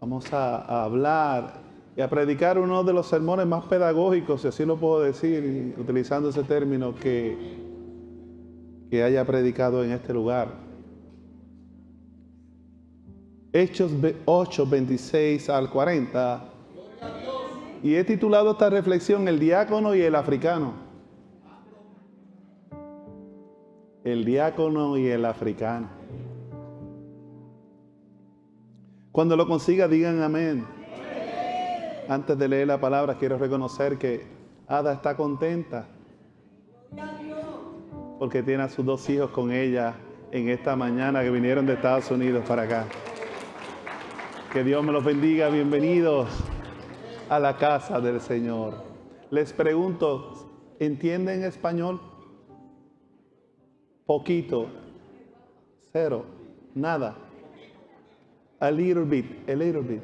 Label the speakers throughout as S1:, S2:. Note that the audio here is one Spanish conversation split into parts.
S1: Vamos a hablar y a predicar uno de los sermones más pedagógicos, si así lo puedo decir, utilizando ese término que haya predicado en este lugar. Hechos 8, 26 al 40. Y he titulado esta reflexión El diácono y el africano. El diácono y el africano. Cuando lo consiga, digan amén. Antes de leer la palabra, quiero reconocer que Ada está contenta porque tiene a sus dos hijos con ella en esta mañana que vinieron de Estados Unidos para acá. Que Dios me los bendiga. Bienvenidos a la casa del Señor. Les pregunto, ¿entienden español? Poquito, cero, nada. A little bit, a little bit.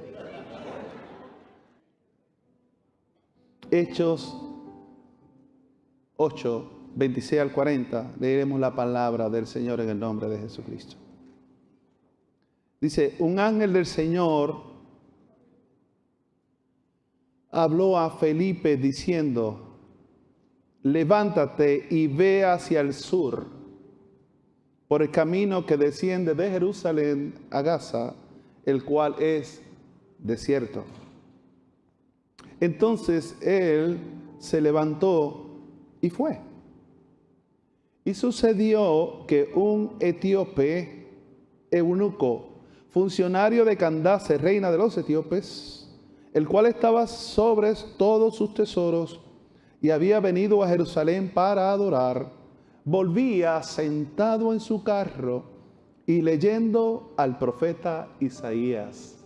S1: Hechos 8, 26 al 40, leeremos la palabra del Señor en el nombre de Jesucristo. Dice, un ángel del Señor habló a Felipe diciendo, levántate y ve hacia el sur, por el camino que desciende de Jerusalén a Gaza, el cual es desierto. Entonces él se levantó y fue. Y sucedió que un etíope, eunuco, funcionario de Candace, reina de los etíopes, el cual estaba sobre todos sus tesoros y había venido a Jerusalén para adorar, volvía sentado en su carro y leyendo al profeta Isaías.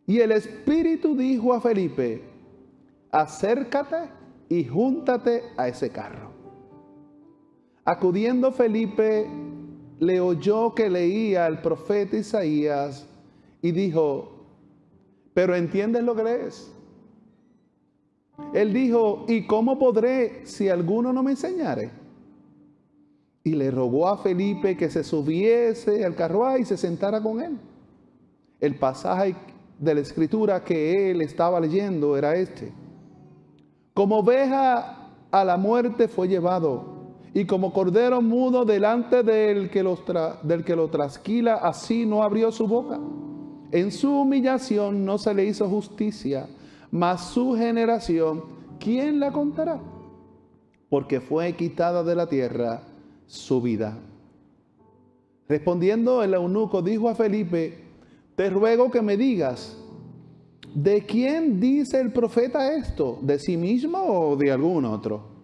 S1: Y el Espíritu dijo a Felipe, acércate y júntate a ese carro. Acudiendo Felipe, le oyó que leía al profeta Isaías y dijo, ¿pero entiendes lo que lees? Él dijo, ¿y cómo podré si alguno no me enseñare? Y le rogó a Felipe que se subiese al carruaje y se sentara con él. El pasaje de la escritura que él estaba leyendo era este. Como oveja a la muerte fue llevado, y como cordero mudo delante del que lo trasquila, así no abrió su boca. En su humillación no se le hizo justicia, mas su generación, ¿quién la contará? Porque fue quitada de la tierra su vida. Respondiendo el eunuco dijo a Felipe, te ruego que me digas, ¿de quién dice el profeta esto? ¿De sí mismo o de algún otro?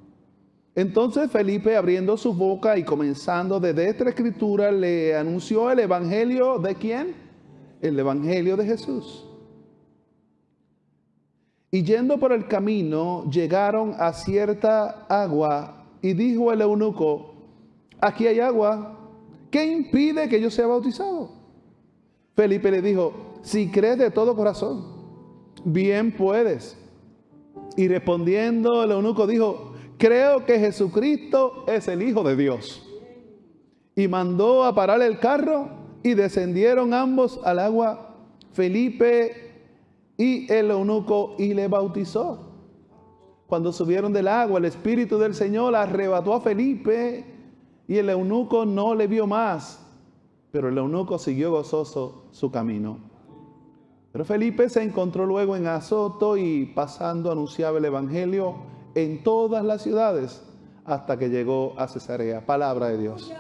S1: Entonces Felipe, abriendo su boca y comenzando desde esta escritura, le anunció el evangelio ¿de quién? El evangelio de Jesús. Y yendo por el camino, llegaron a cierta agua y dijo el eunuco, aquí hay agua, ¿qué impide que yo sea bautizado? Felipe le dijo, si crees de todo corazón, bien puedes. Y respondiendo el eunuco dijo, creo que Jesucristo es el Hijo de Dios. Y mandó a parar el carro y descendieron ambos al agua, Felipe y el eunuco, y le bautizó. Cuando subieron del agua, el Espíritu del Señor arrebató a Felipe y el eunuco no le vio más. Pero el eunuco siguió gozoso su camino. Pero Felipe se encontró luego en Azoto y pasando anunciaba el evangelio en todas las ciudades hasta que llegó a Cesarea. Palabra de Dios.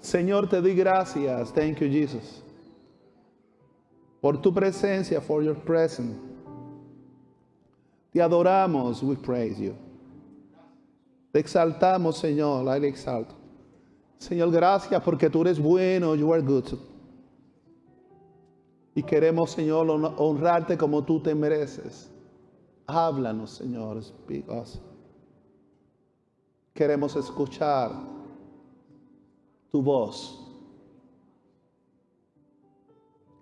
S1: Señor, te doy gracias. Thank you, Jesus. Por tu presencia, for your presence. Te adoramos, we praise you. Te exaltamos, Señor, I le exalto. Señor, gracias porque tú eres bueno, you are good. Y queremos, Señor, honrarte como tú te mereces. Háblanos, Señor, speak us. Queremos escuchar tu voz.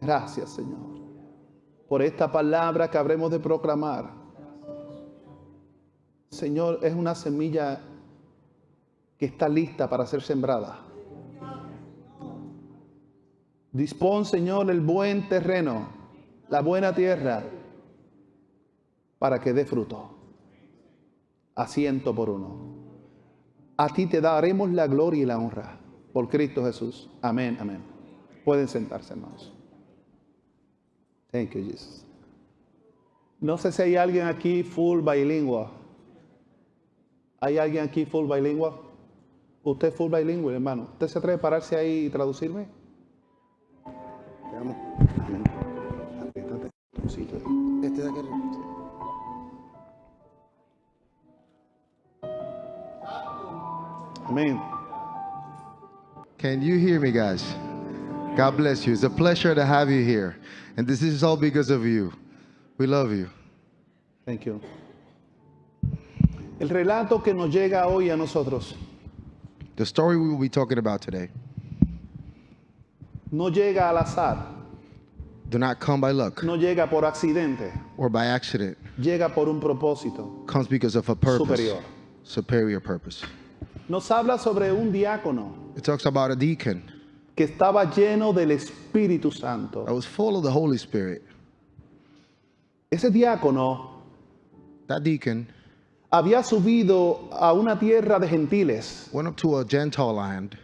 S1: Gracias, Señor, por esta palabra que habremos de proclamar. Señor, es una semilla que está lista para ser sembrada. Dispón, Señor, el buen terreno, la buena tierra, para que dé fruto. A 100 por 1. A ti te daremos la gloria y la honra. Por Cristo Jesús. Amén, amén. Pueden sentarse, hermanos. Thank you, Jesus. No sé si hay alguien aquí full bilingüe. ¿Hay alguien aquí full bilingüe? ¿Usted es full bilingüe, hermano? ¿Usted se atreve a pararse ahí y traducirme?
S2: Veamos.
S1: Amén. Apriétate tu sitio ahí.
S2: Este de aquí.
S1: Amén.
S3: Can you hear me, guys? God bless you. It's a pleasure to have you here. And this is all because of you. We love you.
S1: Thank you. El relato que nos llega hoy a nosotros
S3: The story we will be talking about today
S1: no llega al azar,
S3: do not come by luck
S1: no llega por accidente,
S3: or by accident.
S1: llega por un propósito
S3: Comes because of a purpose.
S1: superior.
S3: Superior purpose.
S1: Nos habla sobre un diácono
S3: It talks about a deacon
S1: que estaba lleno del Espíritu Santo.
S3: that was full of the Holy Spirit.
S1: Ese diácono
S3: That deacon
S1: había subido a una tierra de gentiles
S3: went up to a Gentile land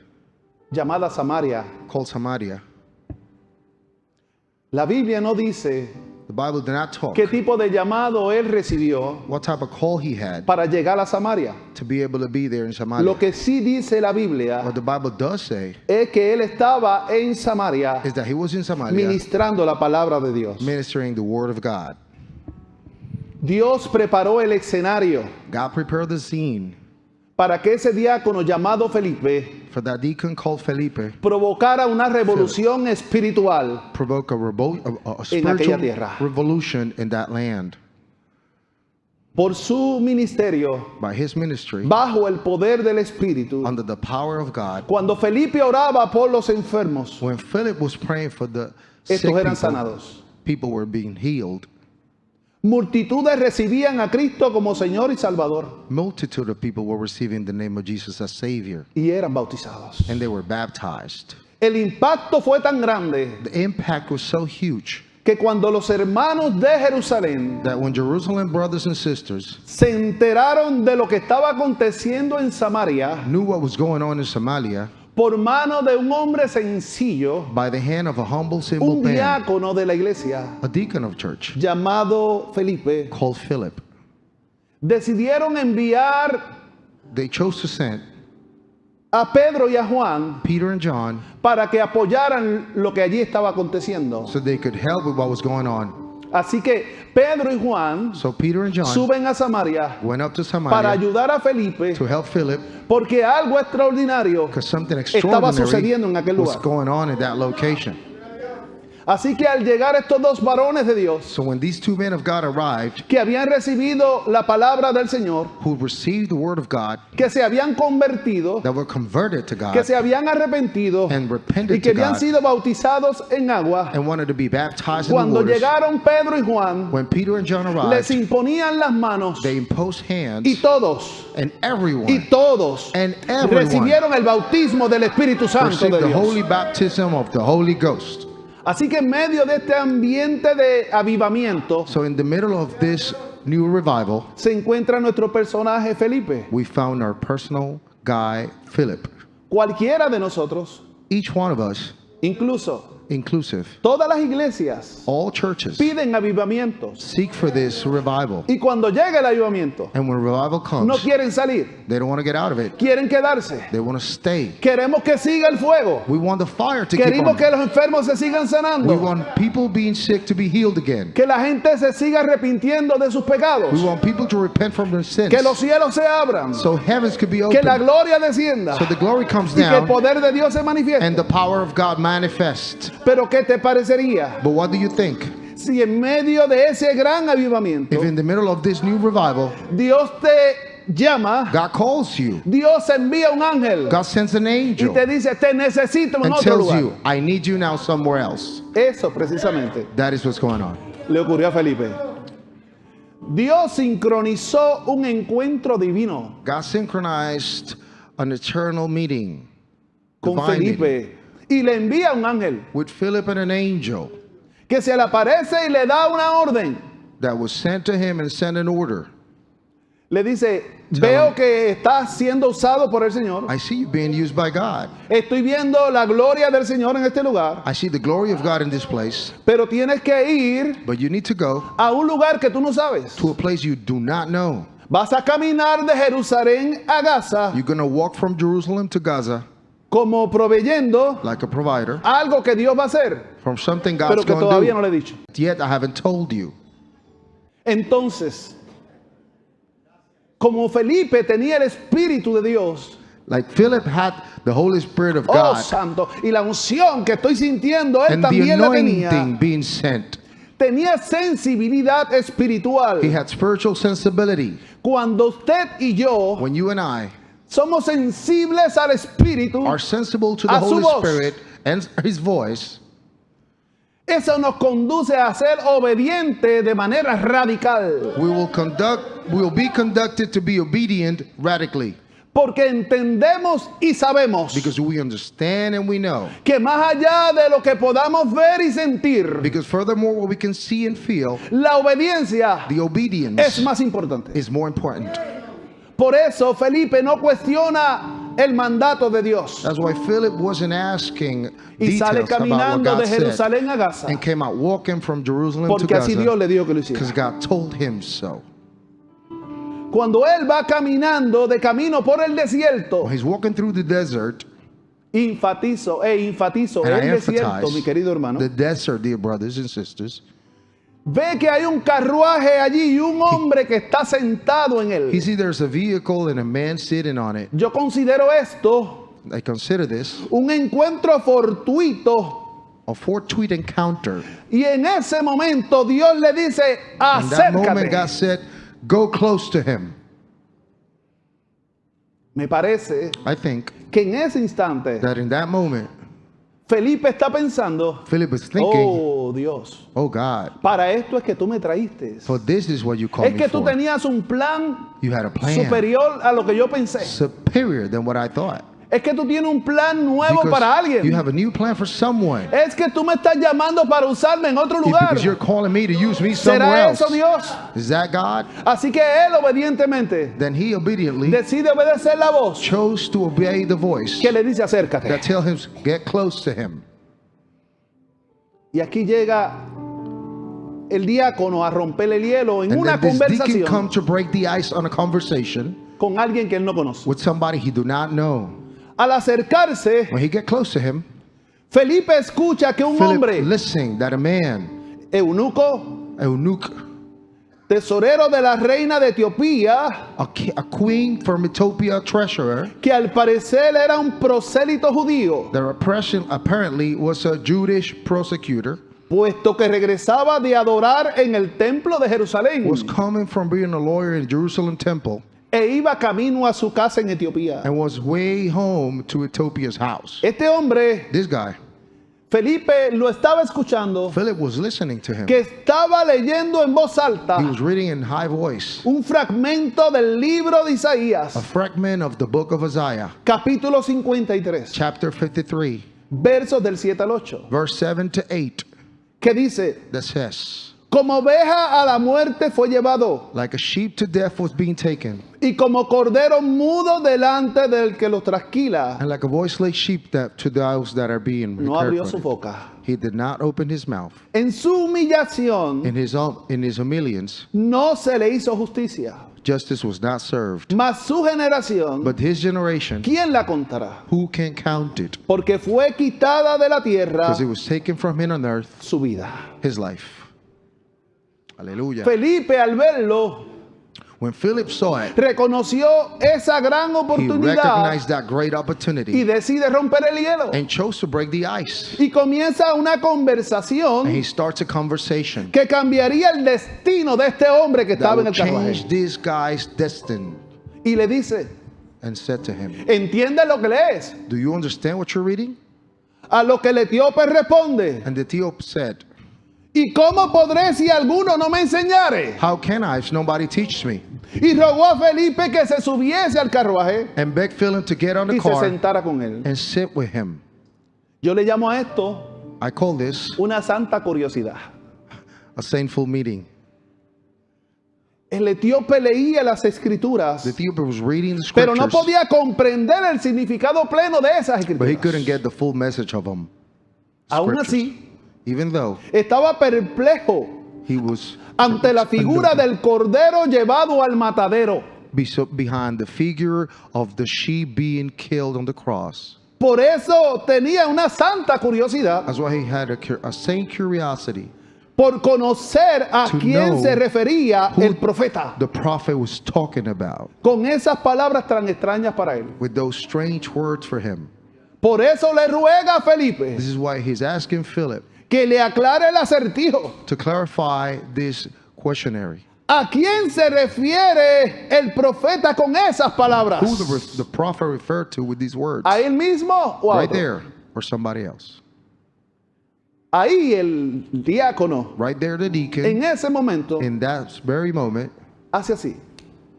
S1: llamada Samaria.
S3: called Samaria.
S1: La Biblia no dice
S3: The Bible did not talk
S1: qué tipo de llamado él recibió
S3: what type of call he had
S1: para llegar a Samaria.
S3: to be able to be there in Samaria.
S1: Lo que sí dice la Biblia
S3: What the Bible does say
S1: es que él estaba en Samaria
S3: is that he was in Samaria
S1: ministrando la palabra de Dios.
S3: ministering the word of God.
S1: Dios preparó el escenario
S3: God prepared the scene
S1: para que ese diácono llamado Felipe
S3: for that deacon called Felipe
S1: provocara una revolución espiritual
S3: provoke a
S1: aquella
S3: spiritual
S1: tierra.
S3: revolution in that land
S1: por su ministerio
S3: by his ministry
S1: bajo el poder del Espíritu.
S3: under the power of God.
S1: Cuando Felipe oraba por los enfermos,
S3: When Philip was praying for the sick
S1: estos eran
S3: people,
S1: sanados.
S3: people were being healed.
S1: Multitudes recibían a Cristo como Señor y Salvador
S3: Multitude of people were receiving the name of Jesus as Savior,
S1: y eran bautizados.
S3: and they were baptized.
S1: El impacto fue tan grande
S3: The impact was so huge
S1: que cuando los hermanos de Jerusalén
S3: that when Jerusalem brothers and sisters
S1: se enteraron de lo que estaba aconteciendo en Samaria
S3: knew what was going on in Samaria
S1: por mano de un hombre sencillo,
S3: by the hand of a humble, simple
S1: un
S3: man,
S1: diácono de la iglesia
S3: a deacon of church
S1: llamado Felipe,
S3: called Philip,
S1: decidieron enviar
S3: they chose to send
S1: a Pedro y a Juan
S3: Peter and John
S1: para que apoyaran lo que allí estaba aconteciendo.
S3: so they could help with what was going on.
S1: Así que Pedro y Juan
S3: So Peter and John
S1: suben a Samaria
S3: went up to
S1: para
S3: Samaria
S1: ayudar a Felipe
S3: to help Philip
S1: porque algo extraordinario
S3: because something
S1: estaba
S3: extraordinary
S1: sucediendo en aquel
S3: was
S1: lugar.
S3: going on in that location.
S1: Así que al llegar estos dos varones de Dios
S3: So when these two men of God arrived,
S1: que habían recibido la palabra del Señor,
S3: who received the word of God,
S1: que se habían convertido,
S3: that were converted to
S1: que
S3: God
S1: se habían arrepentido
S3: and
S1: y
S3: repented
S1: que
S3: to
S1: habían
S3: God
S1: sido bautizados en agua,
S3: and wanted to be baptized in the
S1: cuando
S3: waters,
S1: llegaron Pedro y Juan,
S3: when Peter and John
S1: les
S3: arrived,
S1: imponían las manos
S3: they imposed hands,
S1: y todos,
S3: and everyone
S1: recibieron el bautismo del Espíritu Santo
S3: received
S1: de
S3: the
S1: Dios.
S3: holy baptism of the Holy Ghost.
S1: Así que en medio de este ambiente de avivamiento
S3: So in the middle of this new revival,
S1: se encuentra nuestro personaje Felipe.
S3: we found our personal guy, Philip.
S1: Cualquiera de nosotros,
S3: Each one of us,
S1: incluso
S3: inclusive,
S1: todas las iglesias,
S3: all churches
S1: piden avivamientos.
S3: seek for this revival.
S1: Y cuando llega el avivamiento,
S3: And when revival comes,
S1: no quieren salir,
S3: they don't want to get out of it.
S1: quieren quedarse.
S3: They want to stay.
S1: Queremos que siga el fuego.
S3: We want the fire to keep
S1: Queremos
S3: on.
S1: que los enfermos se sigan
S3: We
S1: sanando.
S3: want people being sick to be healed again.
S1: Que la gente se siga arrepintiendo de sus pecados.
S3: We want people to repent from their sins.
S1: Que los cielos se abran.
S3: So heavens could be
S1: Que la
S3: opened.
S1: gloria descienda.
S3: So the glory comes
S1: Y que el
S3: down
S1: poder de Dios se manifieste.
S3: and the power of God manifests.
S1: Pero ¿qué te parecería
S3: But what do you think?
S1: si en medio de ese gran avivamiento
S3: If in the middle of this new revival,
S1: Dios te llama,
S3: God calls you,
S1: Dios envía un ángel
S3: God sends an
S1: y
S3: angel
S1: te dice, te necesito en
S3: and
S1: otro
S3: tells
S1: lugar?
S3: you, I need you now somewhere else.
S1: Eso precisamente
S3: That is what's going on.
S1: le ocurrió a Felipe. Dios sincronizó un encuentro divino
S3: God synchronized an eternal meeting,
S1: con
S3: divine meeting,
S1: Felipe y le envía un ángel
S3: with Philip and an angel
S1: que se le aparece y le da una orden.
S3: that was sent to him and sent an order.
S1: Le dice, veo
S3: him.
S1: que estás siendo usado por el Señor.
S3: I see you being used by God.
S1: Estoy viendo la gloria del Señor en este lugar.
S3: I see the glory of God in this place.
S1: Pero tienes que ir
S3: But you need to go
S1: a un lugar que tú no sabes.
S3: to a place you do not know.
S1: Vas a caminar de Jerusalén a Gaza
S3: You're going to walk from Jerusalem to Gaza
S1: como proveyendo
S3: like a provider
S1: algo que Dios va a hacer,
S3: from something
S1: pero
S3: God's
S1: que
S3: going
S1: todavía
S3: to
S1: no
S3: do.
S1: le he dicho.
S3: Yet I haven't told you.
S1: Entonces, como Felipe tenía el Espíritu de Dios,
S3: Like Philip had the Holy Spirit of
S1: oh
S3: God
S1: santo, y la unción que estoy sintiendo, él
S3: and the
S1: también la tenía.
S3: anointing being sent.
S1: Tenía sensibilidad espiritual.
S3: He had spiritual sensibility.
S1: Cuando usted y yo
S3: When you and I
S1: somos sensibles al Espíritu,
S3: are sensible to the
S1: a su
S3: Holy
S1: voz,
S3: Spirit and His voice,
S1: eso nos conduce a ser obedientes de manera radical.
S3: we will be conducted to be obedient radically.
S1: Porque entendemos y sabemos
S3: Because we understand and we know.
S1: que más allá de lo que podamos ver y sentir,
S3: Because furthermore, what we can see and feel,
S1: la obediencia
S3: the obedience
S1: es más importante.
S3: is more important.
S1: Por eso Felipe no cuestiona el mandato de Dios
S3: That's why Philip wasn't asking
S1: y sale
S3: details about what
S1: caminando
S3: God
S1: de
S3: said
S1: Jerusalén a Gaza,
S3: and came out walking from Jerusalem to
S1: porque así Dios
S3: Gaza
S1: le dijo que lo hiciera.
S3: because God told him so.
S1: Cuando él va caminando de camino por el desierto,
S3: When he's walking through the desert,
S1: enfatizo
S3: and I
S1: el desierto,
S3: emphasize
S1: mi querido hermano,
S3: the desert, dear brothers and sisters,
S1: ve que hay un carruaje allí y un hombre que está sentado en
S3: he
S1: él.
S3: sees there's a vehicle and a man sitting on it.
S1: Yo considero esto
S3: I consider this
S1: un encuentro fortuito,
S3: a fortuitous encounter.
S1: y en ese momento Dios le dice,
S3: In that moment, God
S1: acércate.
S3: said, go close to him.
S1: Me parece
S3: I think
S1: que en ese instante
S3: that in that moment,
S1: Felipe está pensando,
S3: Philip is thinking,
S1: oh Dios,
S3: oh God,
S1: para esto es que tú me traíste.
S3: so this is what you called
S1: Es
S3: me
S1: que tú
S3: for.
S1: tenías un plan
S3: You had a plan
S1: superior a lo que yo pensé.
S3: superior than what I thought.
S1: Es que tú tienes un plan nuevo para
S3: Because you
S1: alguien.
S3: have a new plan for someone.
S1: Es que tú me estás llamando para usarme en otro lugar.
S3: Because you're calling me to use me somewhere
S1: ¿Será
S3: else.
S1: eso Dios?
S3: Is that God?
S1: Así que él obedientemente
S3: Then he obediently
S1: decide obedecer la voz
S3: chose to obey the voice
S1: que le dice acércate.
S3: that tell him get close to him.
S1: Y aquí llega el diácono a romper el hielo en
S3: And
S1: una
S3: then this deacon come
S1: conversación
S3: to break the ice on a conversation
S1: con alguien que él no conoce.
S3: with somebody he do not know.
S1: Al acercarse,
S3: When he get close to him,
S1: Felipe escucha que un
S3: Philip
S1: hombre,
S3: listening that a man,
S1: eunuco,
S3: eunuch,
S1: tesorero de la reina de Etiopía,
S3: a queen from Ethiopia, treasurer,
S1: que al parecer era un prosélito judío,
S3: the oppression apparently was a Jewish prosecutor,
S1: puesto que regresaba de adorar en el templo de Jerusalén
S3: was coming from being a lawyer in Jerusalem temple
S1: e iba camino a su casa en Etiopía.
S3: and was way home to Ethiopia's house.
S1: Este hombre,
S3: This guy,
S1: Felipe, lo estaba escuchando,
S3: Philip was listening to him.
S1: que estaba leyendo en voz alta
S3: He was reading in high voice
S1: un fragmento del libro de
S3: a
S1: Isaías,
S3: fragment of the book of Isaiah,
S1: capítulo 53,
S3: chapter 53,
S1: versos del 7 al 8,
S3: verse 7 to 8,
S1: que dice,
S3: that says,
S1: como oveja a la muerte fue llevado,
S3: like a sheep to death was being taken,
S1: y como cordero mudo delante del que lo trasquila,
S3: and like a voiceless sheep that to those that are being
S1: no abrió
S3: cared
S1: su
S3: for.
S1: boca.
S3: He did not open his mouth.
S1: En su humillación
S3: In his humiliance,
S1: no se le hizo justicia,
S3: justice was not served.
S1: mas su generación,
S3: But his generation,
S1: ¿quién la contará?
S3: who can count it?
S1: Porque fue quitada de la tierra
S3: Because it was taken from him on earth,
S1: su vida.
S3: his life. Hallelujah.
S1: Felipe, al verlo,
S3: When Philip saw it,
S1: reconoció esa gran
S3: he
S1: oportunidad
S3: recognized that great
S1: y
S3: opportunity
S1: decide romper el hielo.
S3: and chose to break the ice.
S1: Y comienza una
S3: And he
S1: conversación
S3: starts a conversation
S1: que cambiaría el destino de este hombre que
S3: that
S1: estaba en
S3: will
S1: el carruaje.
S3: change this guy's destiny.
S1: Y le dice,
S3: And said to him,
S1: ¿entiendes lo que lees?
S3: do you understand what you're reading?
S1: A lo que el etíope responde,
S3: And the Ethiop said,
S1: ¿y cómo podré si alguno no me enseñare?
S3: how can I if nobody teaches me?
S1: Y rogó a Felipe que se subiese al carruaje
S3: And begged Philip to get on the
S1: y se
S3: car
S1: sentara con él.
S3: and sit with him.
S1: Yo le llamo a esto
S3: I call this
S1: una santa curiosidad.
S3: a saintful meeting.
S1: El etíope leía las escrituras,
S3: The Ethiopian was reading the
S1: pero no
S3: scriptures,
S1: podía comprender el significado pleno de esas
S3: but he
S1: escrituras.
S3: couldn't get the full message of them.
S1: Aún
S3: Scriptures.
S1: así,
S3: Even though
S1: estaba perplejo
S3: he was
S1: ante la figura del cordero llevado al matadero.
S3: behind the figure of the sheep being killed on the cross.
S1: Por eso tenía una santa curiosidad
S3: That's why he had a saint curiosity.
S1: por conocer a
S3: To
S1: quién
S3: know
S1: se refería
S3: who
S1: el profeta
S3: the prophet was talking about
S1: con esas palabras tan extrañas para él.
S3: with those strange words for him.
S1: Por eso le ruega a Felipe
S3: This is why he's asking Philip
S1: que le aclare el acertijo.
S3: to clarify this questionary.
S1: ¿A quién se refiere el profeta con esas palabras?
S3: Who the prophet referred to with these words?
S1: ¿A él mismo o a
S3: Right
S1: otro?
S3: there, or somebody else.
S1: Ahí el diácono,
S3: Right there, the deacon,
S1: en ese momento,
S3: in that very moment,
S1: hace así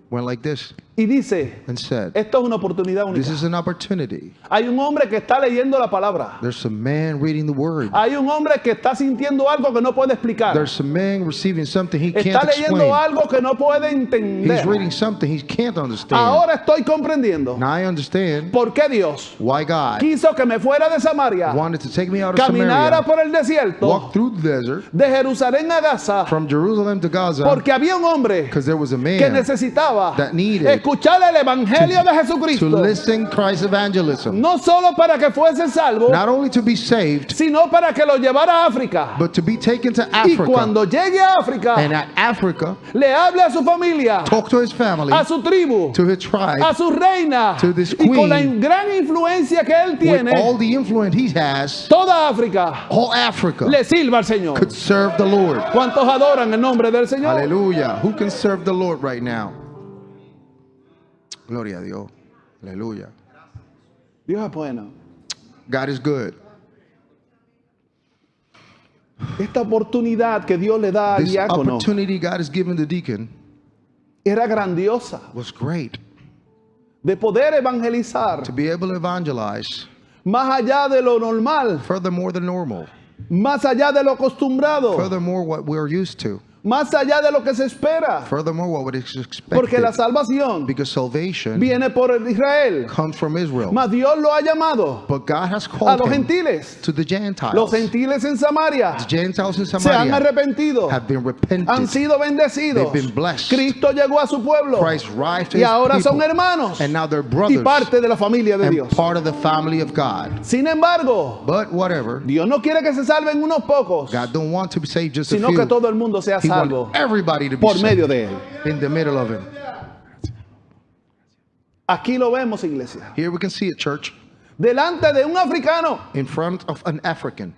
S3: went like this
S1: y dice,
S3: and said,
S1: esto es una oportunidad
S3: this
S1: única.
S3: is an opportunity.
S1: Hay un hombre que está leyendo la palabra.
S3: There's a man reading the word.
S1: Hay un hombre que está sintiendo algo que no puede explicar.
S3: There's a man receiving something he
S1: Está
S3: can't
S1: leyendo
S3: explain.
S1: algo que no puede entender.
S3: He's reading something he can't understand.
S1: Ahora estoy comprendiendo
S3: Now I understand
S1: por qué Dios
S3: why God
S1: quiso que me fuera de Samaria,
S3: wanted to take me out of
S1: caminara
S3: Samaria,
S1: por el desierto
S3: walk through the desert,
S1: de Jerusalén a Gaza,
S3: from Jerusalem to Gaza,
S1: porque había un hombre
S3: because there was a
S1: que
S3: man
S1: necesitaba
S3: that needed
S1: escuchar el evangelio de
S3: to
S1: Jesucristo,
S3: listen Christ's evangelism.
S1: no solo para que fuese salvo,
S3: Not only to be saved,
S1: sino para que lo llevara a África.
S3: but to be taken to
S1: Y
S3: Africa.
S1: cuando llegue a África,
S3: And at Africa,
S1: le hable a su familia,
S3: talk to his family,
S1: a su tribu,
S3: to his tribe,
S1: a su reina,
S3: to this
S1: y con la
S3: queen,
S1: gran influencia que él
S3: with
S1: tiene,
S3: all the influence he has,
S1: toda África
S3: all Africa
S1: le sirva al Señor.
S3: could serve the Lord.
S1: ¿Cuántos adoran el nombre del Señor?
S3: Hallelujah. Who can serve the Lord right now? Gloria a Dios. Hallelujah.
S1: Dios es bueno.
S3: God is good.
S1: Esta oportunidad que Dios le da al
S3: This
S1: diácono
S3: opportunity God has given the deacon
S1: era grandiosa,
S3: was great.
S1: de poder evangelizar
S3: To be able to evangelize
S1: más allá de lo normal,
S3: furthermore than normal,
S1: más allá de lo acostumbrado,
S3: furthermore what we're used to,
S1: más allá de lo que se espera,
S3: furthermore what is
S1: porque la
S3: expected.
S1: salvación
S3: Because salvation
S1: viene por Israel,
S3: comes from Israel.
S1: mas Dios lo ha llamado
S3: But God has
S1: a
S3: called
S1: los
S3: him
S1: gentiles.
S3: to the Gentiles.
S1: Los gentiles en Samaria
S3: The Gentiles in
S1: se han
S3: Samaria
S1: arrepentido,
S3: have been repented.
S1: han sido bendecidos.
S3: They've been blessed.
S1: Cristo llegó a su pueblo
S3: Christ rise to
S1: y
S3: his
S1: ahora son
S3: people.
S1: hermanos
S3: And now they're
S1: y
S3: brothers
S1: parte de la familia de
S3: and
S1: Dios.
S3: part of the family of God.
S1: Sin embargo,
S3: But whatever,
S1: Dios no quiere que se salven unos pocos,
S3: God don't want to save just a
S1: sino
S3: few.
S1: que todo el mundo sea
S3: He
S1: salvo
S3: wants everybody to be
S1: por
S3: saved
S1: medio de él.
S3: in the middle of him.
S1: Aquí lo vemos, iglesia.
S3: Here we can see it, church,
S1: Delante de un africano
S3: in front of an African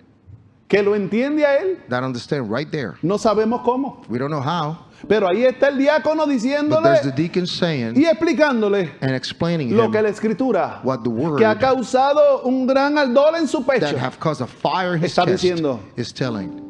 S1: que lo entiende a él,
S3: that understand right there.
S1: no sabemos cómo.
S3: We don't know how,
S1: Pero ahí está el diácono
S3: but there's the
S1: diciéndole
S3: deacon saying
S1: y explicándole
S3: and explaining
S1: lo
S3: him
S1: que la escritura,
S3: what the word
S1: que ha causado un gran ardor en su
S3: that
S1: pecho,
S3: have caused a fire in his
S1: está
S3: chest
S1: diciendo.
S3: is telling.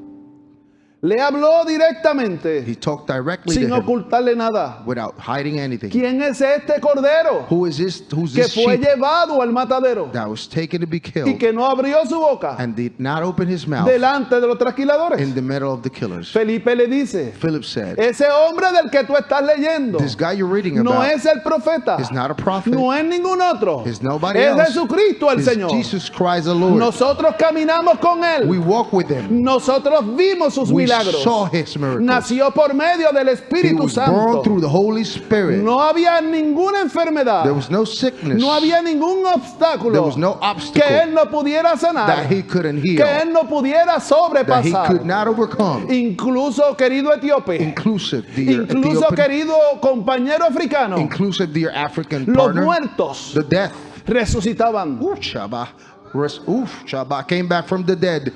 S1: le habló directamente
S3: He talked directly to
S1: sin
S3: him
S1: ocultarle nada.
S3: without hiding anything.
S1: ¿Quién es este cordero
S3: Who is this? Who's
S1: que
S3: this
S1: fue
S3: sheep
S1: llevado al matadero
S3: that was taken to be
S1: y
S3: killed
S1: que no abrió su boca
S3: and did not open his mouth
S1: delante de los trasquiladores?
S3: in the middle of the killers?
S1: Felipe le dice,
S3: Philip said,
S1: ese hombre del que tú estás leyendo
S3: this guy you're reading
S1: no
S3: about
S1: es el profeta,
S3: is not a prophet,
S1: no es ningún otro,
S3: is nobody
S1: es
S3: else,
S1: Jesucristo el
S3: is
S1: Señor.
S3: Jesus Christ the Lord.
S1: Nosotros caminamos con
S3: We
S1: él,
S3: walk with him.
S1: nosotros vimos sus
S3: We
S1: milagros,
S3: saw his miracles.
S1: nació por medio del
S3: He
S1: Espíritu
S3: was born
S1: Santo,
S3: through the Holy Spirit.
S1: no había ninguna enfermedad,
S3: There was no sickness
S1: no había ningún
S3: There
S1: obstáculo
S3: was no
S1: que
S3: obstacle
S1: él no pudiera sanar,
S3: that he couldn't
S1: que
S3: heal,
S1: él no pudiera
S3: that he could
S1: sobrepasar.
S3: not overcome.
S1: Incluso, querido etíope,
S3: Inclusive, dear
S1: incluso,
S3: Ethiopian,
S1: querido compañero africano,
S3: inclusive, dear African
S1: los
S3: partner,
S1: muertos
S3: the death.
S1: resucitaban.
S3: Shaba came back from the dead.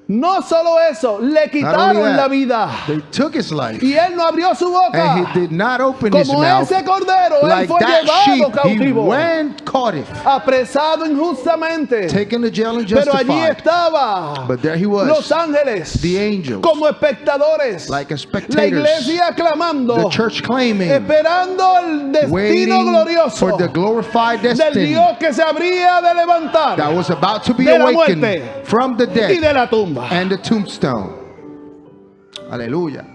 S1: No solo eso, le quitaron
S3: that,
S1: la vida.
S3: They took his life.
S1: Y él no abrió su boca.
S3: And he did not open his
S1: Como
S3: mouth.
S1: ese cordero, él
S3: Like
S1: fue
S3: that
S1: llevado
S3: sheep, he
S1: cautivo,
S3: went cautive,
S1: apresado injustamente.
S3: taken to jail and
S1: Pero allí
S3: justified.
S1: estaba
S3: But there he was,
S1: los ángeles
S3: the angels,
S1: como espectadores,
S3: like a
S1: la
S3: spectators,
S1: iglesia clamando,
S3: the church claiming,
S1: esperando el destino
S3: waiting
S1: glorioso
S3: for the glorified
S1: del
S3: destiny
S1: Dios que se habría de levantar
S3: that was about to be
S1: de la
S3: awakened
S1: muerte
S3: from the
S1: y
S3: dead
S1: de la tumba.
S3: and the tombstone. Hallelujah.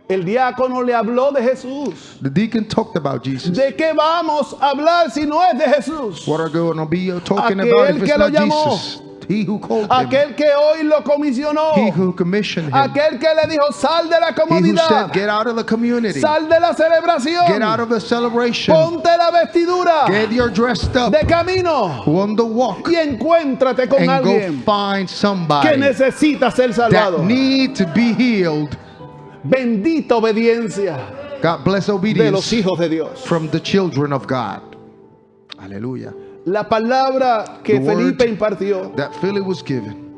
S1: El diácono le habló de Jesús.
S3: The deacon talked about Jesus.
S1: ¿De qué vamos a hablar si no es de Jesús?
S3: What are we going to be talking
S1: Aquel
S3: about if
S1: que
S3: it's
S1: lo
S3: not
S1: llamó.
S3: Jesus? He who called him,
S1: Aquel que hoy lo comisionó.
S3: he who commissioned him,
S1: Aquel que le dijo, sal de la
S3: he who
S1: comodidad,
S3: said, get out of the community,
S1: sal de la celebración,
S3: get out of the celebration,
S1: ponte la vestidura
S3: get your dressed up,
S1: de camino
S3: on the walk,
S1: y encuéntrate con
S3: and go
S1: alguien
S3: find
S1: que
S3: somebody
S1: necesita ser
S3: that
S1: salvado.
S3: need to be healed.
S1: Bendita obediencia
S3: God bless
S1: de los
S3: obedience
S1: hijos de Dios.
S3: from the children of God. Hallelujah.
S1: La palabra que
S3: The word
S1: Felipe impartió
S3: that Philip was given,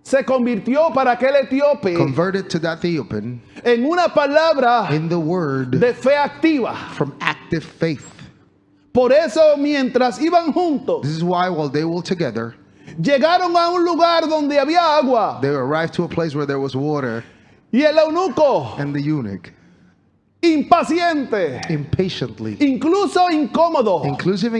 S1: se convirtió para aquel etíope
S3: converted to that Ethiopian
S1: en una palabra
S3: in the word
S1: de fe activa.
S3: from active faith.
S1: Por eso, mientras iban juntos,
S3: This is why while they were together,
S1: llegaron a un lugar donde había agua.
S3: they arrived to a place where there was water,
S1: Y el eunuco,
S3: and the eunuch,
S1: impaciente,
S3: impatiently,
S1: incluso incómodo,
S3: inclusive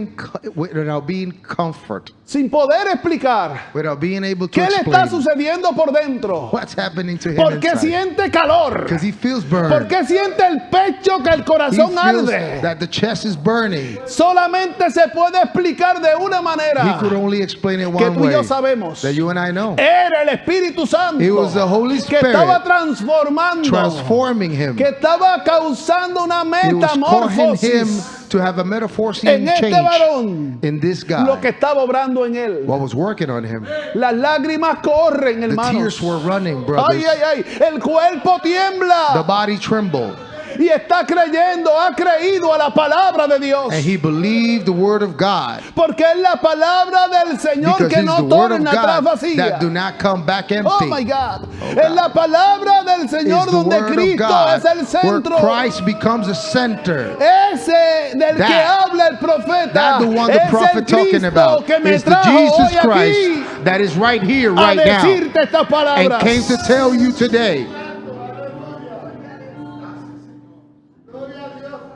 S3: without being comfort,
S1: sin poder explicar
S3: without being able to
S1: qué le está
S3: explain
S1: sucediendo por dentro.
S3: what's happening to him
S1: ¿Por qué
S3: inside.
S1: siente calor?
S3: Because he feels burned.
S1: ¿Por qué siente el pecho que el
S3: He
S1: corazón
S3: feels
S1: arde?
S3: that the chest is burning.
S1: Solamente se puede explicar de una
S3: He
S1: manera
S3: could only explain it
S1: que
S3: one
S1: tú y yo
S3: way,
S1: sabemos.
S3: that you and I know.
S1: Era el Espíritu Santo
S3: It was the Holy
S1: que
S3: Spirit
S1: estaba transformando,
S3: transforming him.
S1: que estaba causando una
S3: It was causing him
S1: metamorfosis
S3: to have a metamorphosis
S1: en este
S3: change
S1: varón,
S3: in this
S1: lo
S3: guy.
S1: que estaba obrando en él.
S3: What was working on him?
S1: Las lágrimas corren,
S3: The
S1: hermanos.
S3: tears were running,
S1: Ay,
S3: brothers.
S1: ay, ay. El cuerpo
S3: The
S1: tiembla
S3: body trembled.
S1: y está creyendo, ha creído a la palabra de Dios.
S3: And he believed the word of God.
S1: Porque es la palabra del Señor
S3: Because
S1: que
S3: it's
S1: no
S3: the word of
S1: torna atrás
S3: God
S1: vacía.
S3: that do not come back empty.
S1: Oh my God.
S3: Oh,
S1: Es la palabra del Señor
S3: It's the
S1: donde
S3: word of
S1: Cristo
S3: God
S1: es el
S3: where
S1: centro.
S3: Christ becomes a center.
S1: Ese del que
S3: That-
S1: habla el profeta.
S3: That the one the
S1: es el
S3: prophet talking
S1: Cristo
S3: about
S1: que me
S3: is the
S1: trajo
S3: Jesus
S1: hoy aquí
S3: Christ that is right here,
S1: a
S3: right now,
S1: decirte estas
S3: and
S1: palabras.
S3: came to tell you today.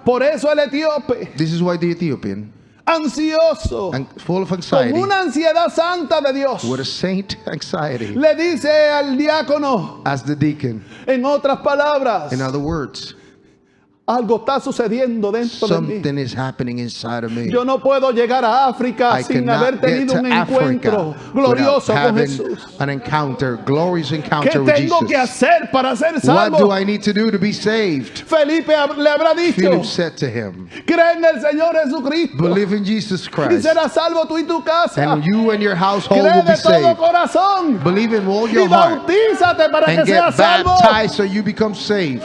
S1: Por eso el etíope,
S3: This is why the Ethiopian,
S1: ansioso,
S3: and full of
S1: con
S3: anxiety,
S1: una ansiedad santa de Dios,
S3: with a saint anxiety,
S1: le dice al diácono,
S3: as the deacon.
S1: en otras palabras,
S3: In other words,
S1: algo está sucediendo dentro de mí.
S3: something is happening inside of me.
S1: Yo no puedo llegar a África
S3: I
S1: sin haber
S3: cannot get
S1: tenido
S3: to
S1: un encuentro
S3: Africa without
S1: glorioso con
S3: having
S1: Jesús.
S3: an encounter, glorious
S1: ¿Qué
S3: encounter with
S1: tengo que
S3: Jesus.
S1: hacer para ser
S3: What do
S1: salvo?
S3: I need to do to be saved?
S1: Felipe le habrá dicho,
S3: Philip said to him,
S1: cree en el Señor Jesucristo
S3: believe in Jesus
S1: y
S3: Christ,
S1: serás salvo tú y tu casa.
S3: and you and your household
S1: Cree
S3: will be
S1: de todo
S3: saved.
S1: corazón
S3: Believe in all
S1: y
S3: your heart
S1: bautízate para que
S3: and get
S1: seas salvo.
S3: baptized so you become saved.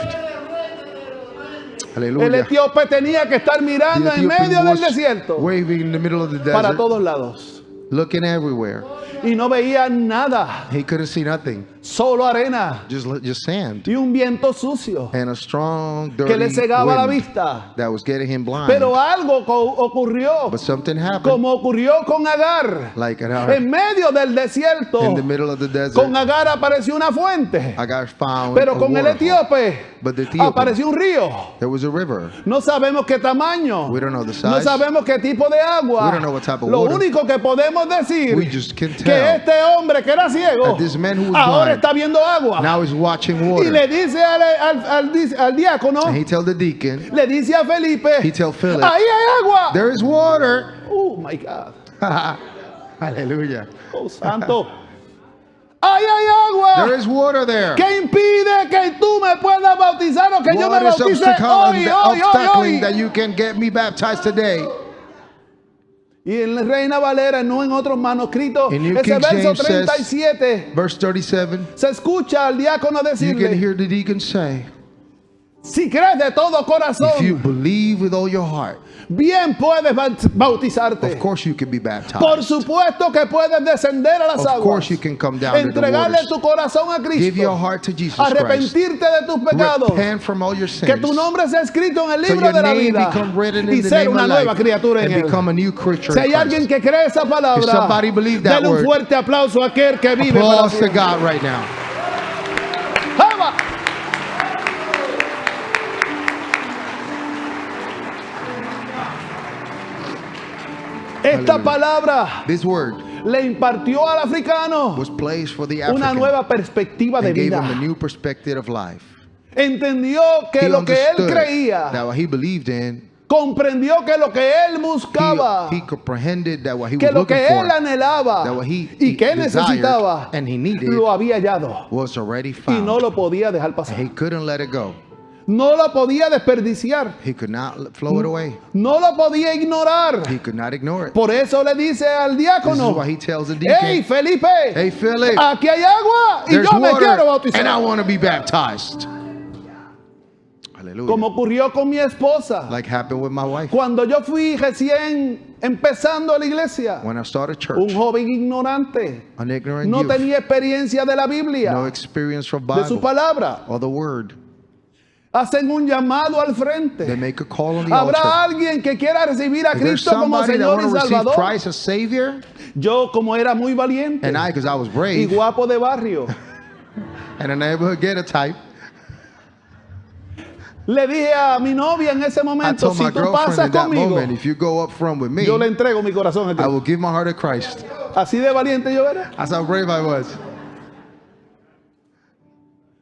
S1: El
S3: Hallelujah.
S1: etíope tenía que estar mirando
S3: The
S1: en medio
S3: Ethiopian
S1: del
S3: was
S1: desierto
S3: waving in the middle of the
S1: para
S3: desert,
S1: todos lados
S3: looking everywhere.
S1: y no veía nada,
S3: He couldn't see nothing,
S1: solo arena
S3: just sand
S1: y un viento sucio
S3: and a strong,
S1: que le
S3: dirty
S1: cegaba la
S3: wind
S1: vista.
S3: that was getting him blind.
S1: Pero algo ocurrió,
S3: But something happened,
S1: como ocurrió con Agar.
S3: like an hour
S1: En medio del desierto,
S3: in the middle of the desert.
S1: con Agar apareció una fuente,
S3: I got found
S1: pero
S3: a
S1: con el
S3: waterfall.
S1: etíope
S3: But the Ethiopian,
S1: apareció un río.
S3: there was a river.
S1: No sabemos qué tamaño,
S3: We don't know the
S1: no
S3: size.
S1: sabemos qué tipo de agua.
S3: We don't know what type of
S1: Lo
S3: water.
S1: único que podemos decir
S3: We just can
S1: que
S3: tell
S1: este hombre que era ciego
S3: that this man who was
S1: ahora
S3: blind
S1: está viendo agua.
S3: now he's watching
S1: Y
S3: water.
S1: le dice al diácono,
S3: And he tell the deacon,
S1: le dice a Felipe,
S3: he tell Philip,
S1: ahí hay agua.
S3: there is water.
S1: Oh my God.
S3: Hallelujah.
S1: Oh, santo. Ahí hay agua.
S3: There is water there.
S1: ¿Qué impide que tú me puedas bautizar o que yo me
S3: What is
S1: bautice hoy,
S3: obstacling
S1: hoy?
S3: that you can get me baptized today?
S1: Y en Reina Valera, no en otros manuscritos,
S3: In New
S1: ese
S3: King
S1: verso
S3: James says,
S1: 37,
S3: Verse 37,
S1: se escucha al diácono
S3: you can
S1: decirle,
S3: hear the deacon say,
S1: si crees de todo
S3: if you
S1: corazón,
S3: believe with all your heart,
S1: bien puedes bautizarte.
S3: Of course you can be baptized.
S1: Por supuesto que puedes descender a las
S3: Of
S1: aguas.
S3: course you can come down to the
S1: Entregarle
S3: waters.
S1: tu corazón a
S3: Give your
S1: Cristo.
S3: heart to Jesus Christ.
S1: Arrepentirte de tus pecados.
S3: Repent from all your
S1: Que tu
S3: sins.
S1: nombre sea escrito en el
S3: So
S1: libro
S3: your
S1: de la
S3: name
S1: vida.
S3: become written
S1: Y
S3: in the
S1: ser
S3: name
S1: una
S3: of
S1: nueva
S3: life
S1: criatura en
S3: and
S1: él.
S3: become a new creature
S1: Si
S3: in
S1: hay alguien
S3: Christ.
S1: que cree esa palabra,
S3: If somebody believe that
S1: denle un
S3: word,
S1: fuerte aplauso a aquel que vive para
S3: applause to
S1: siempre.
S3: God right now.
S1: ¡Java! Esta
S3: Hallelujah.
S1: palabra
S3: This word
S1: le impartió al africano
S3: was placed for the
S1: una
S3: African
S1: nueva perspectiva de
S3: and gave
S1: vida.
S3: him a new perspective of life.
S1: Entendió que
S3: He
S1: lo que él
S3: understood
S1: creía,
S3: that what he believed in,
S1: comprendió que lo que él buscaba,
S3: he comprehended that what he
S1: que
S3: was
S1: lo
S3: looking
S1: que
S3: for,
S1: él anhelaba
S3: that what he
S1: y que
S3: desired
S1: necesitaba,
S3: and he needed
S1: lo había hallado
S3: was already
S1: y
S3: found.
S1: no lo podía dejar
S3: And
S1: pasar.
S3: he couldn't let it go.
S1: No lo podía desperdiciar,
S3: He could not throw it away.
S1: no lo podía ignorar.
S3: He could not ignore it.
S1: Por eso le dice al
S3: This is
S1: diácono:
S3: why he tells the
S1: hey
S3: deacon,
S1: Felipe,
S3: hey Philip,
S1: aquí hay agua y
S3: there's
S1: yo me quiero
S3: water and I
S1: bautizar.
S3: want to be baptized. Hallelujah.
S1: Como ocurrió con mi esposa.
S3: Like happened with my wife.
S1: Cuando yo fui recién empezando la iglesia,
S3: When I started
S1: un
S3: church,
S1: joven ignorante,
S3: an ignorant
S1: no
S3: youth,
S1: tenía experiencia de la Biblia,
S3: no experience from
S1: de su
S3: Bible
S1: palabra.
S3: or the word.
S1: Hacen un llamado al
S3: They
S1: frente.
S3: make a call on the
S1: ¿Habrá
S3: altar.
S1: alguien que quiera recibir a
S3: Is there
S1: Cristo como
S3: somebody that
S1: Señor
S3: want
S1: y
S3: to receive
S1: Salvador?
S3: Christ as Savior?
S1: Yo, como era muy valiente
S3: And I, because I was
S1: y
S3: brave
S1: guapo de barrio,
S3: and a neighborhood get a type,
S1: le dije a mi novia en ese
S3: I
S1: momento:
S3: told
S1: si
S3: my
S1: tú
S3: girlfriend
S1: pasas
S3: in that
S1: conmigo,
S3: moment, if you go up front with me,
S1: yo le entrego mi corazón a
S3: I
S1: Cristo.
S3: will give my heart to Christ.
S1: Así de valiente yo era.
S3: That's how brave I was.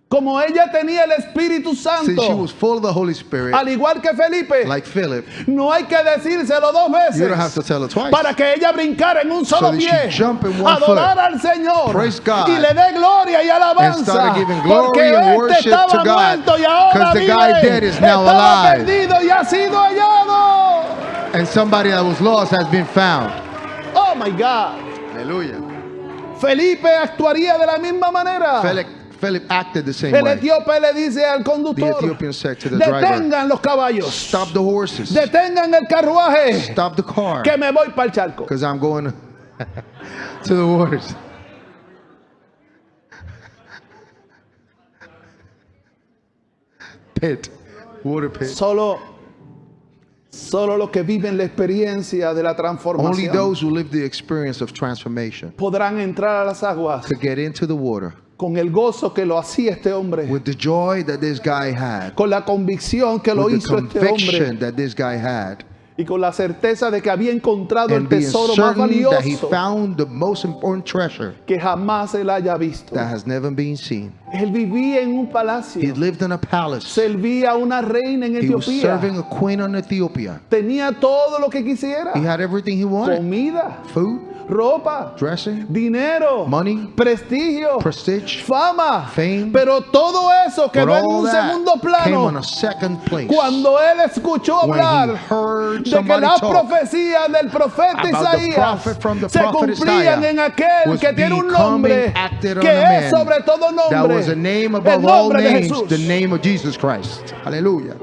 S1: Como ella tenía el Espíritu
S3: Since she
S1: Santo,
S3: was full of the Holy Spirit,
S1: al igual que Felipe,
S3: like Philip,
S1: no hay que decírselo dos veces
S3: you don't have to tell her twice.
S1: para que ella brincara en un solo
S3: that she
S1: pie,
S3: jump in one
S1: adorar
S3: foot,
S1: al Señor
S3: praise God,
S1: y le dé gloria y
S3: and
S1: alabanza,
S3: started giving glory
S1: porque
S3: and
S1: este
S3: worship
S1: estaba
S3: to God,
S1: muerto y ahora
S3: 'cause the
S1: vive,
S3: guy dead is now
S1: estaba
S3: alive.
S1: perdido y ha sido hallado.
S3: And somebody that was lost has been found.
S1: Oh my God.
S3: Hallelujah.
S1: Felipe actuaría de la misma manera.
S3: Philip acted the same
S1: El
S3: way.
S1: etíope le dice al
S3: The
S1: conductor:
S3: Ethiopian said to the driver,
S1: detengan los caballos,
S3: stop the horses,
S1: detengan el carruaje,
S3: stop the car,
S1: que me voy para el charco.
S3: because I'm going to the waters. Pit, water pit.
S1: Solo los que viven la experiencia de la
S3: Only
S1: transformación
S3: those who live the experience of transformation
S1: podrán entrar a las aguas
S3: could get into the water
S1: con el gozo que lo hacía este hombre,
S3: with the joy that this guy had,
S1: con la convicción que lo
S3: with the
S1: hizo este hombre
S3: conviction that this guy had,
S1: y con la certeza de que había encontrado el
S3: and being
S1: tesoro más
S3: certain that he
S1: valioso
S3: found the most important treasure
S1: que jamás él haya visto.
S3: that has never been seen.
S1: Él vivía en un
S3: He
S1: palacio,
S3: lived in a palace.
S1: servía a una reina en
S3: He was
S1: Etiopía,
S3: serving a queen in Ethiopia.
S1: tenía todo lo que quisiera:
S3: He had everything he wanted:
S1: comida,
S3: food,
S1: ropa,
S3: dressing,
S1: dinero,
S3: money,
S1: prestigio,
S3: prestige,
S1: fama,
S3: fame.
S1: pero todo eso
S3: but
S1: quedó en
S3: all
S1: un segundo
S3: that came on
S1: plano
S3: a second place
S1: cuando él escuchó
S3: when he
S1: hablar
S3: heard
S1: de que
S3: somebody
S1: las
S3: talk
S1: profecías del profeta
S3: about the
S1: Isaías
S3: prophet from the
S1: se
S3: prophet
S1: cumplían
S3: Isaiah
S1: en aquel
S3: was
S1: que tiene un
S3: becoming
S1: nombre
S3: acted on
S1: que
S3: a man
S1: es sobre todo
S3: that
S1: nombre,
S3: was a name
S1: el
S3: above all
S1: nombre de
S3: names,
S1: Jesús.
S3: the name of Jesus Christ. Hallelujah.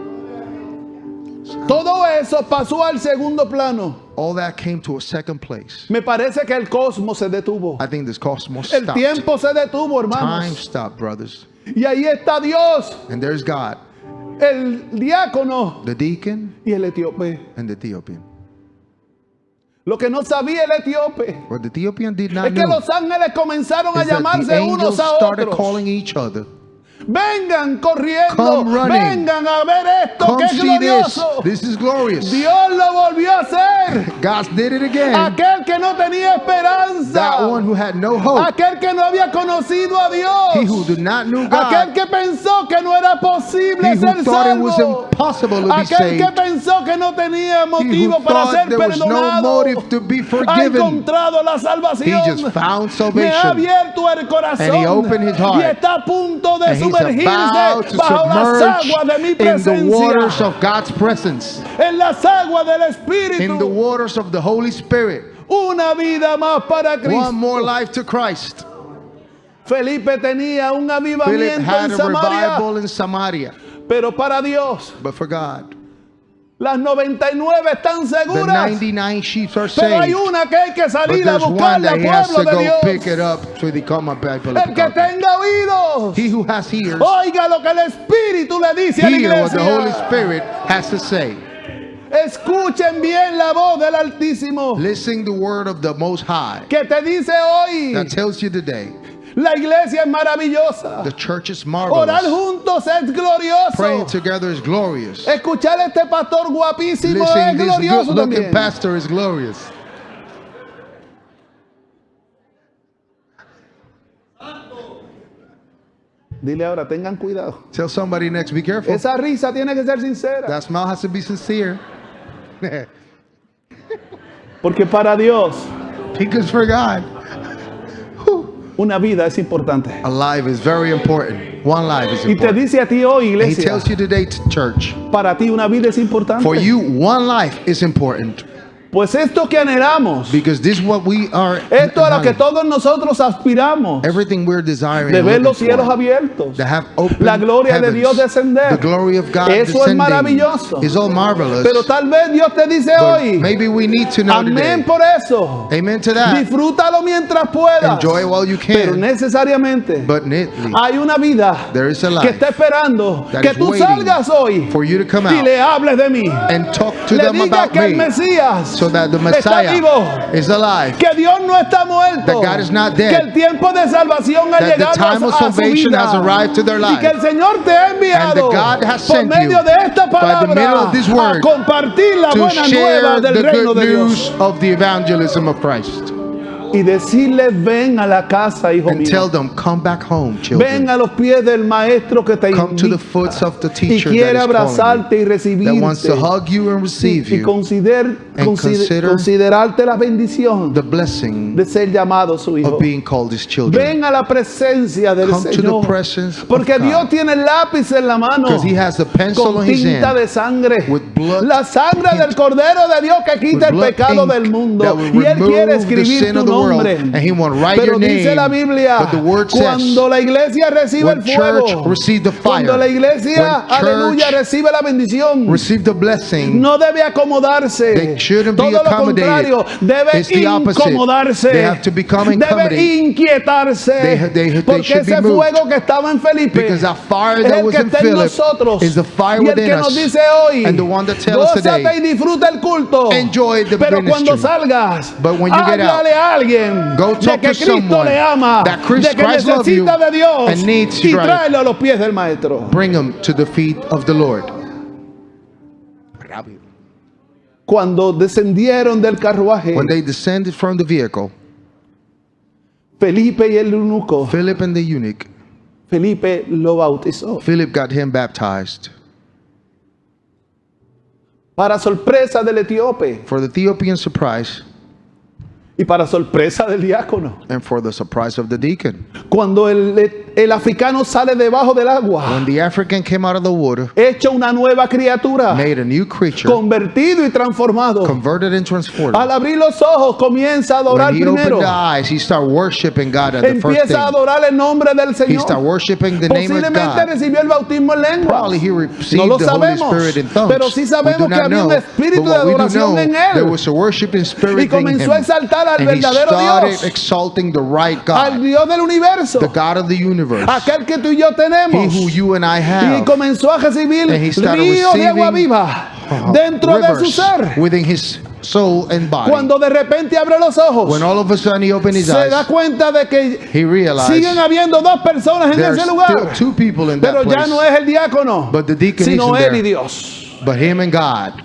S1: Todo eso pasó al segundo plano.
S3: All that came to a second place.
S1: Me parece que el cosmos se detuvo.
S3: I think this cosmos
S1: El
S3: stopped.
S1: tiempo se detuvo,
S3: Time
S1: hermanos.
S3: stopped, brothers.
S1: Y ahí está Dios,
S3: And there's God,
S1: el diácono
S3: the deacon,
S1: y el etíope.
S3: and the Ethiopian.
S1: Lo que no sabía el etíope
S3: What the Ethiopian did not
S1: es que
S3: know
S1: los ángeles comenzaron a
S3: is that
S1: llamarse
S3: the angels
S1: unos a
S3: started
S1: otros.
S3: calling each other.
S1: Vengan corriendo,
S3: Come running.
S1: vengan a ver esto
S3: Come
S1: que es
S3: see this.
S1: glorioso.
S3: This is glorious.
S1: Dios lo volvió a hacer.
S3: God did it again.
S1: Aquel que no tenía esperanza,
S3: That one who had no hope.
S1: aquel que no había conocido a Dios,
S3: He who did not know
S1: aquel
S3: God.
S1: que pensó que no era posible
S3: He who
S1: ser
S3: thought it was
S1: salvo,
S3: impossible to be
S1: aquel que
S3: saved.
S1: pensó que no tenía
S3: He who
S1: motivo para
S3: thought
S1: ser
S3: there was no
S1: perdonado,
S3: motive to be
S1: ha
S3: forgiven.
S1: encontrado la
S3: He
S1: salvación.
S3: just found
S1: Me ha
S3: salvation.
S1: abierto el corazón
S3: And he opened his heart.
S1: y está a punto de
S3: And he's
S1: sumergirse
S3: about to
S1: bajo las aguas
S3: submerge
S1: de mi
S3: in the
S1: presencia,
S3: waters of God's presence,
S1: en las aguas del
S3: in the
S1: Espíritu.
S3: waters of the Holy Spirit.
S1: Una vida más para Cristo.
S3: One more life to Christ.
S1: Felipe tenía un
S3: Philip
S1: avivamiento
S3: had
S1: en
S3: a
S1: Samaria,
S3: revival in Samaria,
S1: pero para Dios
S3: but for God,
S1: Las 99 están
S3: The
S1: seguras.
S3: 99 sheep are
S1: Pero hay
S3: saved.
S1: una que hay que
S3: But
S1: salir a
S3: there's one
S1: buscarle
S3: that
S1: al
S3: he has
S1: pueblo
S3: to
S1: de
S3: go pick
S1: Dios.
S3: it up so they come up people of
S1: El que
S3: God.
S1: tenga oídos,
S3: He who has ears,
S1: oiga lo que el Espíritu le dice a la
S3: hear what the Holy
S1: iglesia.
S3: Spirit has to say.
S1: Escuchen bien la voz del Altísimo
S3: Listen the word of the Most High
S1: que te dice hoy.
S3: that tells you today
S1: La iglesia es maravillosa.
S3: the church is
S1: Orar
S3: marvelous.
S1: juntos es
S3: Praying
S1: glorioso.
S3: together is glorious.
S1: Escuchar a este pastor guapísimo
S3: Listening
S1: es
S3: this
S1: glorioso
S3: good-looking
S1: también.
S3: pastor is glorious.
S1: Dile ahora, tengan cuidado.
S3: Tell somebody next, be careful.
S1: Esa risa tiene que ser sincera.
S3: That smile has to be sincere.
S1: Porque para Dios,
S3: Because for God,
S1: una vida es importante.
S3: a life is very important. One life is
S1: Y te
S3: important.
S1: dice a ti hoy,
S3: And he
S1: iglesia,
S3: tells you today, church,
S1: para ti una vida es importante.
S3: for you, one life is important.
S1: Pues esto que anhelamos,
S3: Because this is what we are.
S1: esto a lo que todos nosotros aspiramos,
S3: Everything we're desiring.
S1: de
S3: and
S1: ver los
S3: looking
S1: cielos
S3: for,
S1: abiertos,
S3: to have open
S1: la gloria de
S3: heavens,
S1: Dios descender.
S3: the glory of God
S1: Eso es
S3: descending
S1: maravilloso.
S3: is all marvelous.
S1: Pero tal vez Dios te dice
S3: But
S1: hoy,
S3: maybe we need to know
S1: amén
S3: today.
S1: por eso.
S3: Amen to that.
S1: Disfrútalo mientras puedas.
S3: Enjoy it while you
S1: Pero
S3: can.
S1: necesariamente
S3: But neatly,
S1: hay una vida
S3: there is a
S1: que
S3: life
S1: está esperando
S3: that
S1: que
S3: is
S1: tú
S3: waiting
S1: salgas hoy
S3: for you to come
S1: y
S3: out
S1: le hables de mí.
S3: and talk to
S1: Le
S3: them
S1: digas
S3: about
S1: que el
S3: me,
S1: Mesías
S3: so that the
S1: está
S3: Messiah
S1: vivo,
S3: is alive.
S1: que Dios no está muerto,
S3: That God is not dead.
S1: que el tiempo de salvación ha
S3: That the
S1: llegado
S3: time of
S1: a su
S3: salvation
S1: vida
S3: has arrived to their
S1: y que
S3: life.
S1: el Señor te ha enviado
S3: And that God has
S1: por
S3: sent
S1: medio
S3: you
S1: de esta
S3: by the middle
S1: palabra
S3: of this
S1: a
S3: word
S1: compartir la
S3: To
S1: buena
S3: share
S1: nueva
S3: the
S1: del reino
S3: good
S1: de
S3: news
S1: Dios
S3: of the evangelism of Christ.
S1: y decirle ven a la casa, hijo
S3: And tell
S1: mío,
S3: them, come back home,
S1: ven
S3: children.
S1: a los pies del maestro que te
S3: Come to the
S1: invita
S3: foot of the
S1: y
S3: teacher
S1: quiere
S3: that is calling
S1: abrazarte y
S3: you, that wants to
S1: recibirte
S3: hug you and receive
S1: y
S3: you, consider
S1: considerarte la bendición
S3: the blessing
S1: de ser llamado su hijo.
S3: of being called his children.
S1: Ven a la presencia del
S3: Come to the
S1: Señor,
S3: presence of
S1: porque Dios
S3: God.
S1: tiene el lápiz en la mano
S3: Because he has a pencil
S1: con
S3: in his
S1: tinta
S3: hand
S1: de sangre,
S3: with blood
S1: la sangre
S3: tint,
S1: del Cordero de Dios que quita el
S3: with blood
S1: pecado
S3: ink
S1: del mundo,
S3: that will
S1: y Él quiere
S3: remove the
S1: escribir
S3: sin
S1: tu
S3: of the world,
S1: nombre.
S3: and he won't write
S1: Pero
S3: your
S1: dice
S3: name,
S1: la Biblia,
S3: but the word says,
S1: cuando la iglesia recibe el
S3: when church
S1: fuego,
S3: receive the fire,
S1: cuando la iglesia,
S3: when
S1: aleluya,
S3: church
S1: recibe la bendición,
S3: receive the blessing,
S1: no debe acomodarse.
S3: they shouldn't be
S1: Todo lo
S3: accommodated.
S1: contrario, debe
S3: It's the opposite.
S1: incomodarse.
S3: They have to become
S1: Debe
S3: accommodated.
S1: inquietarse.
S3: They
S1: Porque
S3: should be
S1: ese
S3: moved.
S1: fuego que estaba en Felipe
S3: Because that fire
S1: es
S3: that
S1: el
S3: was
S1: que
S3: in
S1: está en
S3: Philip
S1: nosotros.
S3: is the fire
S1: Y el
S3: within
S1: que nos
S3: us.
S1: dice hoy,
S3: And the one that tells us
S1: gózate
S3: today,
S1: y disfruta el culto.
S3: enjoy the
S1: Pero cuando
S3: ministry.
S1: salgas,
S3: But when you get out,
S1: háblale a alguien
S3: go
S1: de
S3: talk
S1: que
S3: to
S1: Cristo
S3: someone
S1: le ama,
S3: that Christ
S1: de que
S3: loves you
S1: necesita de Dios
S3: and needs
S1: y
S3: you, right?
S1: tráelo a los pies del Maestro.
S3: Bring them to the feet of the Lord.
S1: Cuando descendieron del carruaje,
S3: When they descended from the vehicle,
S1: Felipe y el eunuco,
S3: Philip and the eunuch,
S1: Felipe lo bautizó.
S3: Philip got him baptized.
S1: Para sorpresa del etíope
S3: For the Ethiopian surprise
S1: y para sorpresa del diácono.
S3: and for the surprise of the deacon.
S1: Cuando el africano sale debajo del agua,
S3: When the African came out of the water,
S1: hecho una nueva criatura,
S3: made a new creature,
S1: convertido y transformado.
S3: converted and transformed.
S1: Al abrir los ojos comienza a adorar
S3: When he
S1: primero.
S3: opened the eyes, he started worshiping God at the first
S1: Empieza a
S3: thing.
S1: adorar el nombre del
S3: He
S1: Señor.
S3: started worshiping the name of
S1: Posiblemente
S3: God.
S1: recibió el bautismo en lengua.
S3: Probably he received
S1: No lo
S3: the Holy
S1: sabemos,
S3: Spirit in tongues.
S1: pero sí
S3: We
S1: sabemos
S3: do
S1: que
S3: not
S1: había un
S3: know,
S1: espíritu
S3: but
S1: de
S3: what we do
S1: adoración en
S3: know,
S1: él.
S3: there was a worshiping
S1: Y
S3: spirit in
S1: comenzó a
S3: him.
S1: exaltar al
S3: And he
S1: verdadero
S3: started
S1: Dios,
S3: exalting the right
S1: al
S3: God,
S1: Dios del universo,
S3: the God of the universe,
S1: aquel que tú y yo
S3: he
S1: tenemos.
S3: who you and I
S1: Y
S3: have,
S1: comenzó a recibir
S3: And he started
S1: ríos de agua
S3: receiving,
S1: viva dentro de su
S3: rivers
S1: ser.
S3: within his soul and body.
S1: Cuando de repente abre los ojos,
S3: When all of a sudden he opened his
S1: se da
S3: eyes,
S1: cuenta de que
S3: he realized
S1: siguen habiendo dos personas en
S3: there's
S1: ese
S3: still
S1: lugar.
S3: two people in that
S1: Pero ya
S3: place,
S1: no es el diácono,
S3: but the deacon
S1: sino
S3: isn't
S1: él y
S3: there,
S1: Dios.
S3: but him and God.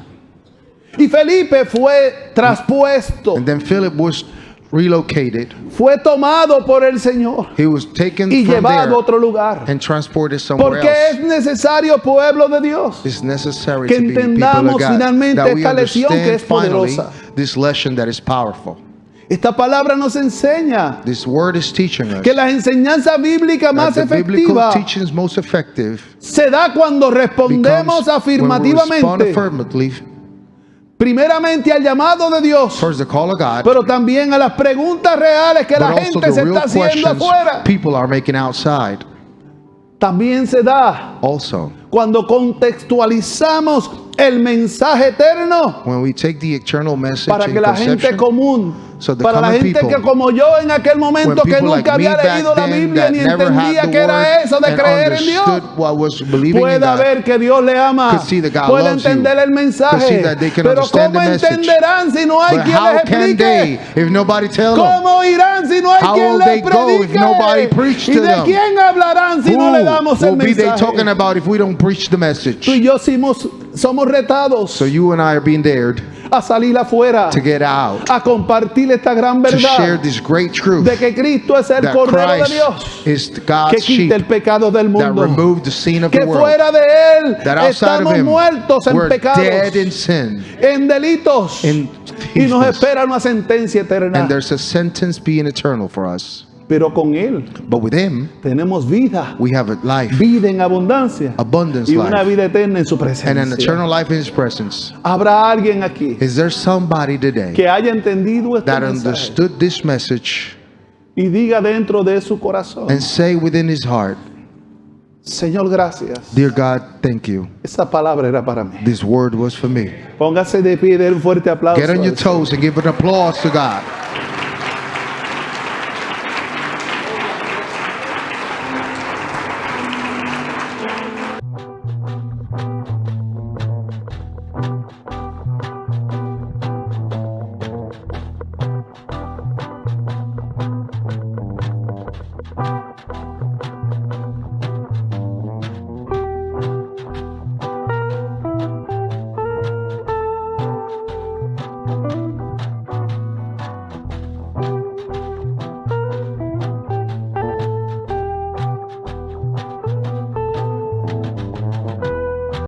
S1: Y Felipe fue traspuesto,
S3: And then Philip was relocated.
S1: fue tomado por el Señor
S3: He was taken
S1: y
S3: from
S1: llevado a
S3: there
S1: otro lugar.
S3: and transported somewhere
S1: Porque es
S3: else.
S1: necesario, pueblo de Dios,
S3: It's necessary
S1: que
S3: to be people
S1: entendamos
S3: of God,
S1: finalmente
S3: that we
S1: esta lección que
S3: understand
S1: es
S3: finally
S1: poderosa.
S3: this lesson that is powerful.
S1: Esta palabra nos enseña
S3: This word is teaching us
S1: que la enseñanza bíblica más
S3: that the biblical
S1: efectiva
S3: teaching is most effective
S1: se da cuando respondemos
S3: becomes when we respond
S1: afirmativamente,
S3: affirmatively,
S1: primeramente al llamado de Dios,
S3: first the call of God,
S1: pero también a las preguntas reales que
S3: but
S1: la
S3: also
S1: gente
S3: the
S1: se
S3: real
S1: está haciendo
S3: questions
S1: afuera.
S3: people are making outside.
S1: también se da
S3: also
S1: cuando contextualizamos el mensaje eterno
S3: when we take the eternal message
S1: para
S3: in
S1: que la gente
S3: conception.
S1: común,
S3: So the
S1: para la
S3: common
S1: gente
S3: people,
S1: que como yo en aquel momento
S3: when
S1: que
S3: people
S1: nunca
S3: like me
S1: había
S3: back
S1: leído la
S3: then
S1: Biblia
S3: that
S1: ni
S3: never
S1: entendía
S3: had the
S1: qué era
S3: word
S1: eso de
S3: and
S1: creer en Dios,
S3: understood what was believing in
S1: pueda
S3: God,
S1: ver que Dios le ama,
S3: could see that God
S1: puede
S3: loves you,
S1: entender el
S3: could see
S1: mensaje,
S3: that they can
S1: pero
S3: understand
S1: ¿cómo
S3: the message.
S1: entenderán si no hay
S3: But
S1: quien
S3: how
S1: les
S3: can
S1: explique?
S3: they if nobody tells them?
S1: ¿Cómo irán si no hay
S3: How
S1: quien
S3: will
S1: les
S3: they go if
S1: predique?
S3: nobody preach
S1: ¿Y
S3: to
S1: de
S3: them?
S1: quién hablarán si no le damos
S3: Who
S1: el
S3: will be they talking
S1: mensaje?
S3: about if we don't preach the message?
S1: Tú y yo somos retados
S3: So you and I are being dared
S1: a salir afuera,
S3: to get out,
S1: a compartir esta gran
S3: to share
S1: verdad
S3: this great truth
S1: de que Cristo es el
S3: that
S1: Cordero de
S3: Christ
S1: Dios
S3: is
S1: que
S3: God's
S1: quita el
S3: sheep
S1: pecado del
S3: that
S1: mundo,
S3: removed the sin of
S1: que
S3: the world.
S1: fuera de Él
S3: That outside of
S1: estamos
S3: Him,
S1: muertos en
S3: we're
S1: pecados,
S3: dead in sin,
S1: en delitos,
S3: in
S1: y nos
S3: thieves,
S1: espera una sentencia eterna.
S3: and there's a sentence being eternal for us.
S1: Pero con Él
S3: But with Him,
S1: tenemos vida,
S3: we have a life,
S1: vida en abundancia
S3: abundance
S1: y una
S3: life,
S1: vida eterna en su
S3: and an
S1: presencia.
S3: eternal life in His presence.
S1: ¿Habrá alguien aquí
S3: Is there somebody today
S1: que haya entendido este
S3: that
S1: mensaje
S3: understood this message
S1: y diga dentro de su corazón:
S3: and say within his heart,
S1: Señor, gracias,
S3: "Dear God, thank you.
S1: esta palabra era para mí"?
S3: This word was for me."
S1: Póngase de pie y dé un fuerte aplauso.
S3: Get on your toes and give an applause to God.